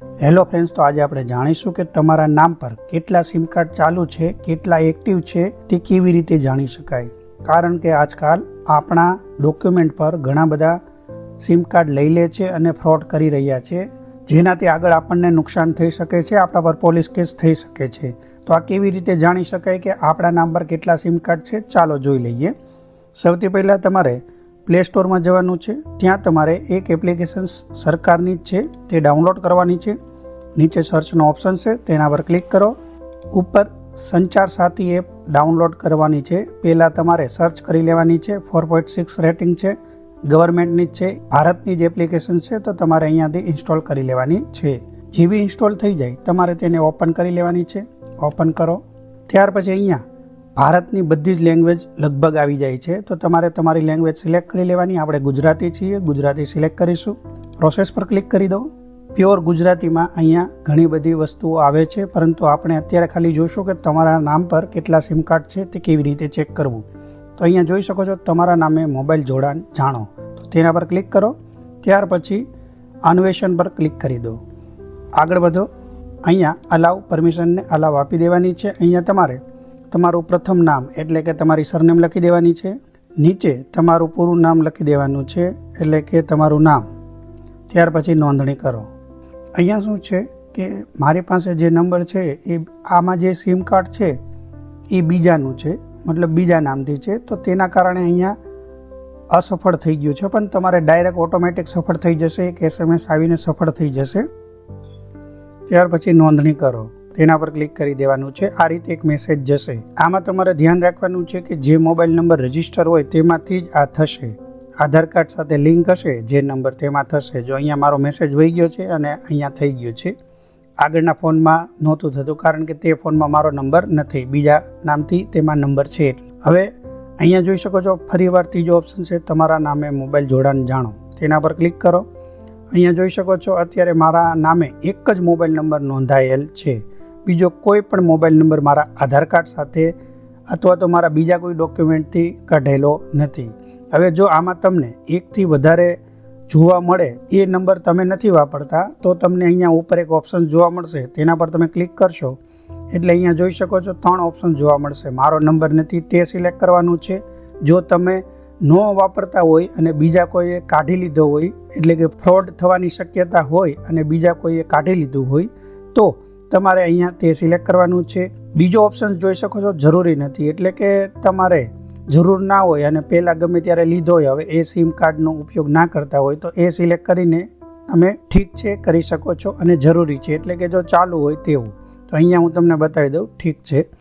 Hello friends, તો આજે આપણે જાણીશું કે તમારા નામ પર કેટલા સિમ કાર્ડ ચાલુ છે, કેટલા એક્ટિવ છે તે કેવી રીતે જાણી શકાય. કારણ કે આજકાલ આપણા ડોક્યુમેન્ટ પર ઘણા બધા સિમ કાર્ડ લઈ લે છે અને ફ્રોડ કરી રહ્યા છે, જેનાથી આગળ આપણને નુકસાન થઈ શકે છે, આપણા પર પોલીસ કેસ થઈ શકે છે. તો આ કેવી રીતે જાણી શકાય કે આપણા નામ પર કેટલા સિમ કાર્ડ છે, ચાલો જોઈ લઈએ. સૌથી પહેલાં તમારે પ્લે સ્ટોરમાં જવાનું છે. ત્યાં તમારે એક એપ્લિકેશન સરકારની જ છે તે ડાઉનલોડ કરવાની છે. નીચે સર્ચનો ઓપ્શન છે, તેના પર ક્લિક કરો. ઉપર સંચાર સાથી એપ ડાઉનલોડ કરવાની છે. પહેલાં તમારે સર્ચ કરી લેવાની છે. 4.6 રેટિંગ છે, ગવર્મેન્ટની જ છે, ભારતની જ એપ્લિકેશન છે, તો તમારે અહીંયાથી ઇન્સ્ટોલ કરી લેવાની છે. જેવી ઇન્સ્ટોલ થઈ જાય તમારે તેને ઓપન કરી લેવાની છે. ઓપન કરો. ત્યાર પછી અહીંયા ભારતની બધી જ લેંગ્વેજ લગભગ આવી જાય છે, તો તમારે તમારી લેંગ્વેજ સિલેક્ટ કરી લેવાની. આપણે ગુજરાતી છીએ, ગુજરાતી સિલેક્ટ કરીશું. પ્રોસેસ પર ક્લિક કરી દો. પ્યોર ગુજરાતીમાં અહીંયા ઘણી બધી વસ્તુઓ આવે છે, પરંતુ આપણે અત્યારે ખાલી જોઈશું કે તમારા નામ પર કેટલા સિમ કાર્ડ છે તે કેવી રીતે ચેક કરવું. તો અહીંયા જોઈ શકો છો, તમારા નામે મોબાઈલ જોડાણ જાણો, તો તેના પર ક્લિક કરો. ત્યાર પછી અન્વેષણ પર ક્લિક કરી દો. આગળ વધો. અહીંયા અલાવ પરમિશનને અલાવ આપી દેવાની છે. અહીંયા તમારે તમારું પ્રથમ નામ એટલે કે તમારી સરનેમ લખી દેવાની છે. નીચે તમારું પૂરું નામ લખી દેવાનું છે, એટલે કે તમારું નામ. ત્યાર પછી નોંધણી કરો. અહીંયા શું છે કે મારી પાસે જે નંબર છે એ આમાં જે સિમ કાર્ડ છે એ બીજાનું છે, મતલબ બીજા નામથી છે, તો તેના કારણે અહીંયા અસફળ થઈ ગયું છે. પણ તમારે ડાયરેક્ટ ઓટોમેટિક સફળ થઈ જશે, એક SMS આવીને સફળ થઈ જશે. ત્યાર પછી નોંધણી કરો, તેના પર ક્લિક કરી દેવાનું છે. આ રીતે એક મેસેજ જશે. આમાં તમારે ધ્યાન રાખવાનું છે કે જે મોબાઈલ નંબર રજિસ્ટર હોય તેમાંથી જ આ થશે. આધાર કાર્ડ સાથે લિંક હશે જે નંબર, તેમાં થશે. જો અહીંયા મારો મેસેજ વહી ગયો છે અને અહીંયા થઈ ગયો છે. આગળના ફોનમાં નહોતું થતું, કારણ કે તે ફોનમાં મારો નંબર નથી, બીજા નામથી તેમાં નંબર છે. હવે અહીંયા જોઈ શકો છો, ફરીવાર ત્રીજો ઓપ્શન છે તમારા નામે મોબાઈલ જોડાણ જાણો, તેના પર ક્લિક કરો. અહીંયા જોઈ શકો છો, અત્યારે મારા નામે એક જ મોબાઈલ નંબર નોંધાયેલ છે. બીજો કોઈ પણ મોબાઈલ નંબર મારા આધાર કાર્ડ સાથે અથવા તો મારા બીજા કોઈ ડોક્યુમેન્ટથી કઢેલો નથી. હવે જો આમાં તમને એકથી વધારે જોવા મળે, એ નંબર તમે નથી વાપરતા, તો તમને અહીંયા ઉપર એક ઓપ્શન જોવા મળશે, તેના પર તમે ક્લિક કરશો એટલે અહીંયા જોઈ શકો છો 3 ઓપ્શન જોવા મળશે. મારો નંબર નથી તે સિલેક્ટ કરવાનું છે. જો તમે ન વાપરતા હોય અને બીજા કોઈએ કાઢી લીધો હોય, એટલે કે ફ્રોડ થવાની શક્યતા હોય અને બીજા કોઈએ કાઢી લીધું હોય, તો તમારે અહીંયા તે સિલેક્ટ કરવાનું છે. બીજો ઓપ્શન જોઈ શકો છો, જરૂરી નથી, એટલે કે તમારે જરૂર ના હોય અને પહેલાં ગમે ત્યારે લીધો હોય, હવે એ સિમ કાર્ડનો ઉપયોગ ના કરતા હોય, તો એ સિલેક્ટ કરીને તમે ઠીક છે કરી શકો છો. અને જરૂરી છે એટલે કે જો ચાલુ હોય તેવું, તો અહીંયા હું તમને બતાવી દઉં. ઠીક છે.